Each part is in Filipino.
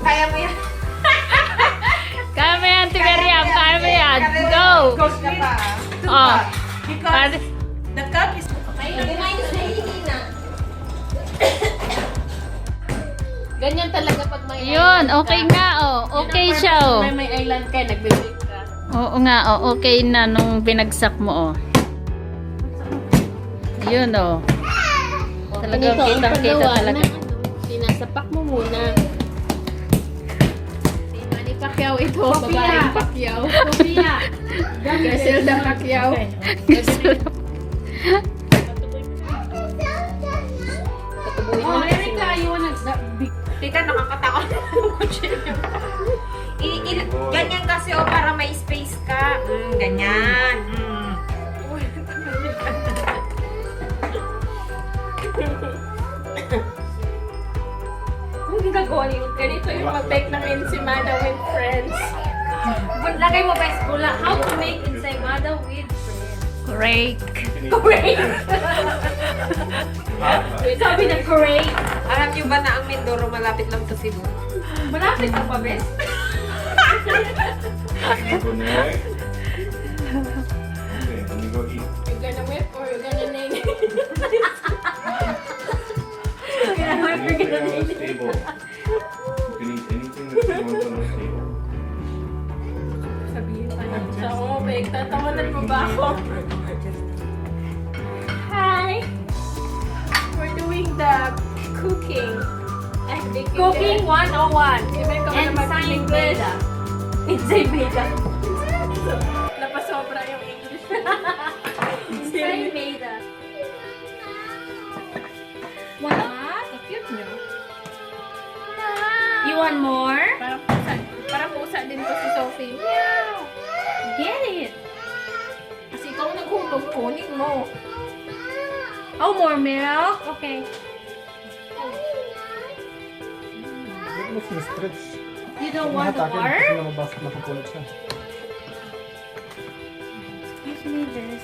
Kaya mo yan. Kaya mo yan, Tigariam. Kaya mo yan. Go! Ghost ka pa. Oh. Because the cup is... Ganyan talaga pag may Yun, island okay ka. nga oh. Okay siya oh. May island ka, nagbe-break ka. Oo nga oh, okay na nung binagsak mo oh. Yun oh. Talagang Ganito ang kitang-kita paggawa talaga. na, sinasapak mo muna. Si Manny Pacquiao ito, babaeng Pacquiao. Kopia! Gaselda Pacquiao. Oh, Erika, you wanna... Tita, nakakatakot. Ganyan kasi oh, para may space ka. Ganyan. Ang ginagawa niyo, ganito yung mag-bake ng Ensymada with friends. Lagay mo best bula. How to make Ensymada with friends. Great. Great! Sabi na great! Alam niyo ba na ang Mindoro malapit lang sa Cebu? Malapit lang pa, best? Connect. Okay, let me go eat. You're gonna whip or you're gonna name it? Anything on this table. You can eat anything that you want on this table. Sabihin pa lang siya, oh, bake, tatawanan mo ba ako? Hi! We're doing the cooking. Cooking 101. Even ko na mag-English. Ensymada. Napasobra yung English. Ensymada. What? Cute nyo. You want more? Parang pusa din to si Sophie. Meow! Get it! Kasi ikaw naghulog, kunin mo. Oh, more milk? Okay. Huwag mo sinistretch. You don't want Mahatakin, more? kasi namabasok na kapulot siya. Excuse me, this.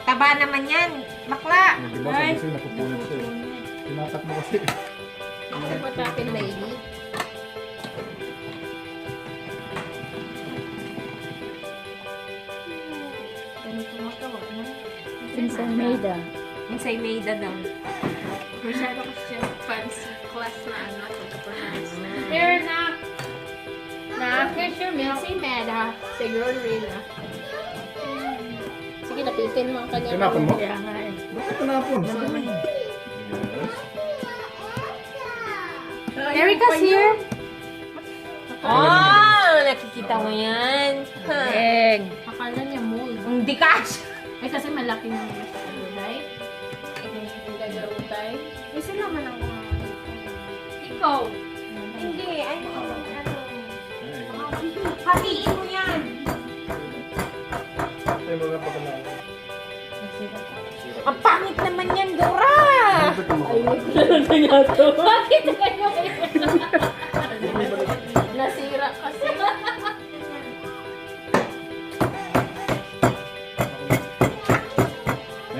Taba naman yan. Bakla. Diba sabi sa'yo, napupulot siya eh. Tinatak mo kasi. Ano ba tapin, lady? Ganito magawa na. Ensymada. Ensymada daw. Masyado kasi siya fancy class na anak. Here na. Here's your milk. Ensymada. Siguro rin na. Sige, napitin mo ang kanyang Tinapon mo? Kaya nga eh. Bakit tinapon? Yes. Erika's here. Oh, nakikita mo yan. Egg. Akala niya mold. Hindi ka. Ay, kasi malaki ng right? Ang gagarutay. Isa naman ako. Ikaw. Hindi. Ano? Hatiin mo yan. Ay, mga pagkalaan. Ang pangit naman yan, Dora. Bakit kayo nasira kasi.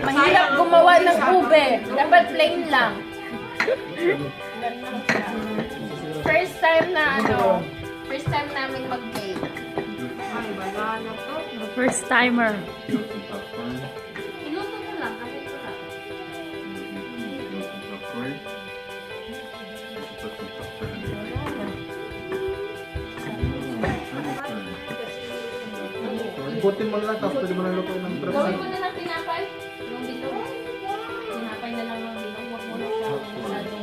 Mahirap gumawa ng ube. Dapat plain lang. First time na first time namin mag-bake. Ay, wala na to. First timer. Iluto mo lang kasi ito lang. Ikutin mo na lang, tapos pwede mo na lutuin ng press. Gawin ko na lang tinapay. Yung bilog. Tinapay na lang ng bilog. Huwag mo na siya masyadong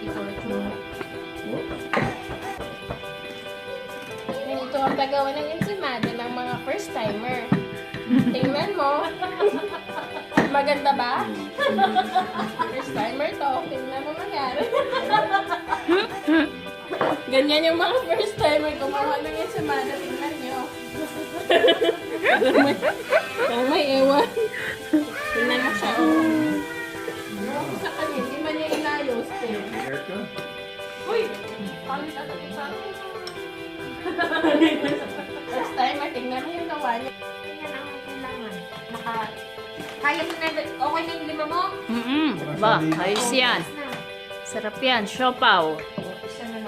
i-torch mo. Ganito ang paggawa ng Ensymada ng mga first timer. Tingnan mo. Maganda ba? First timer to. Tingnan mo mangyari. Ganyan yung mga first timer gumawa ng Ensymada. Tingnan nyo. Parang may ewan. Tingnan mo siya. Ewan ko sa kanya. Hindi man niya inayos. Erica? Uy! Pangit at sa first timer. Tingnan mo yung gawa niya. Yan ang kailangan. Kaya mo na, okay na yung lima mo? Ba, ayos yan. Na. Sarap yan, siopao.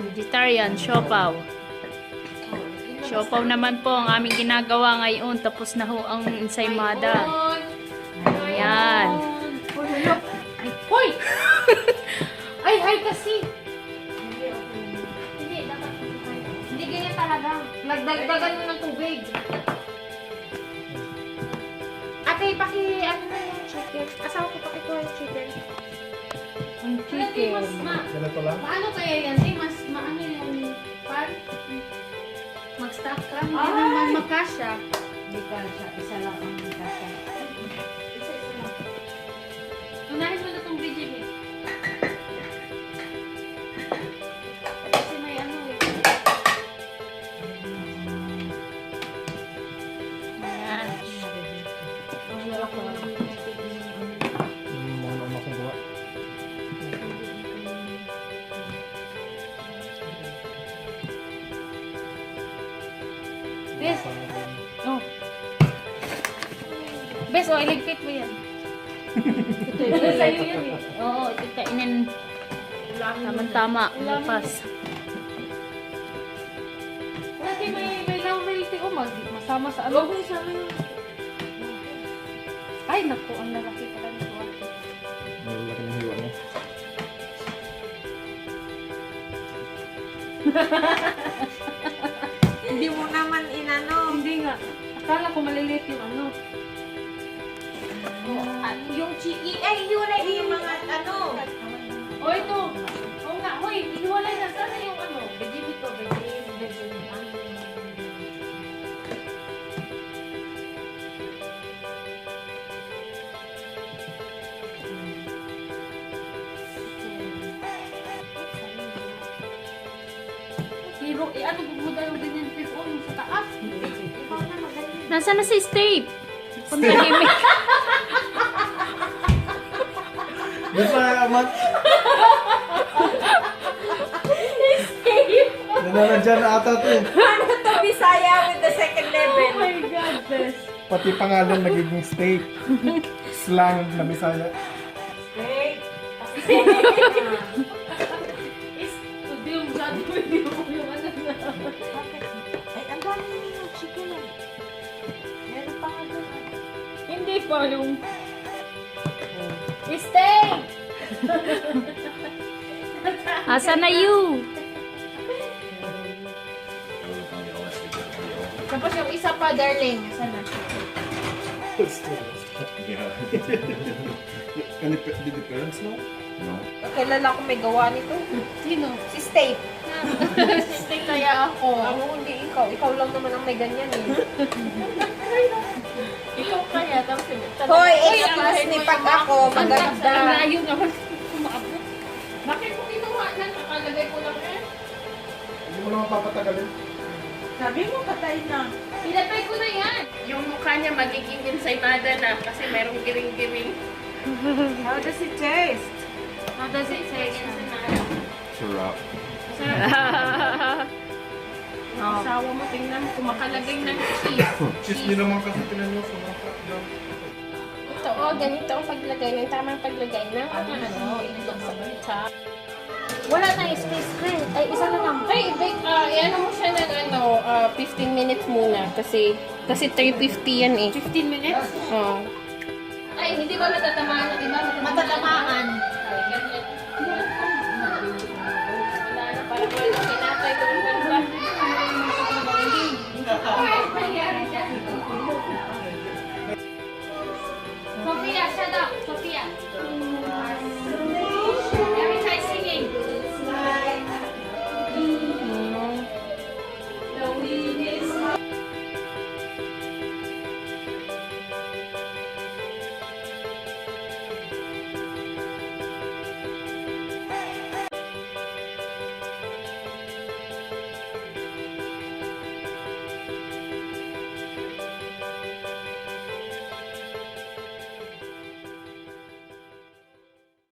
Vegetarian, siopao. Siopao naman po ang aming ginagawa ngayon. Tapos na ho ang ensymada. Ayan. Hoy! Ay, hi kasi. Hindi ganyan talaga. Nagdagdagan mo ng tubig. Ate, ano na yung chicken? Asawa ko pakikuha yung chicken. Ang chicken. Ganito lang. Paano kaya yan? Mas maano yung pan? Mag-stack ka? Hindi naman makasya. Hindi ka siya, isa lang ang kasya. Isa-isa lang. Unahin mo na itong video eh. Kasi may ano eh. Ayan. Yung mga makukuha. Bes, oh. Bes, oh, iligpit mo yan. Ito sa'yo yan eh. Oo, ito kainin. Tama-tama. Lapas. Kasi may loyalty ko masama sa ano. Huwag sama yun. Ay, naku, ang lalaki pala nito. Malalaki ng hiwa mo. Hindi mo naman inano. Hindi nga. Akala ko maliliit yung ano. Yung chiki, ay yun ay yung mga ano. O ito. Oo nga, hoy, ihiwalay na. Sana yung ano? Veggie to, veggie. Hero, ano mo daw yung ganyan fish oil sa taas? Ikaw na magaling. Nasaan na si Steve? Pantahimik. Di pa, Amat. Nananadyan na ata ito eh. Ano to, Bisaya with the second level. Oh my God, best. Pati pangalan nagiging steak. Slang na Bisaya. Hey, Is, hindi yung masyado yung ano na. ay, ang dami yung chicken eh. Meron pa nga doon. Hindi pa yung... Stay! Asa na you? Tapos yung isa pa, darling. Sana. Yeah. Did the parents know? No. Kilala ko may gawa nito. Sino? Si Steve. Stay kaya ako. Ako hindi ikaw. Ikaw lang naman ang may ganyan eh. Ikaw kaya. Tapos Hoy, excuse me pag ako Ang maganda. layo naman kumaabot. Bakit mo kinuha na? Nakalagay ko lang eh. Hindi mo naman papatagalin. Sabi mo patay na. Pinatay ko na yan. yung mukha niya magiging ensymada na kasi merong giring-giring. How does it taste? How does it say? Sarap. Asawa mo, tingnan mo, kumakalagay ng cheese. Cheese nyo naman kasi tinanyo sa mga hotdog. Ito, ganito ang paglagay ng tamang paglagay ng ano, itlog sa top. Wala na space cream. Ay, isa na lang. Ay, bake, ano mo siya ng 15 minutes muna kasi 350 yan eh. 15 minutes? Oh. Ay, hindi ba matatamaan ng iba? Matatamaan.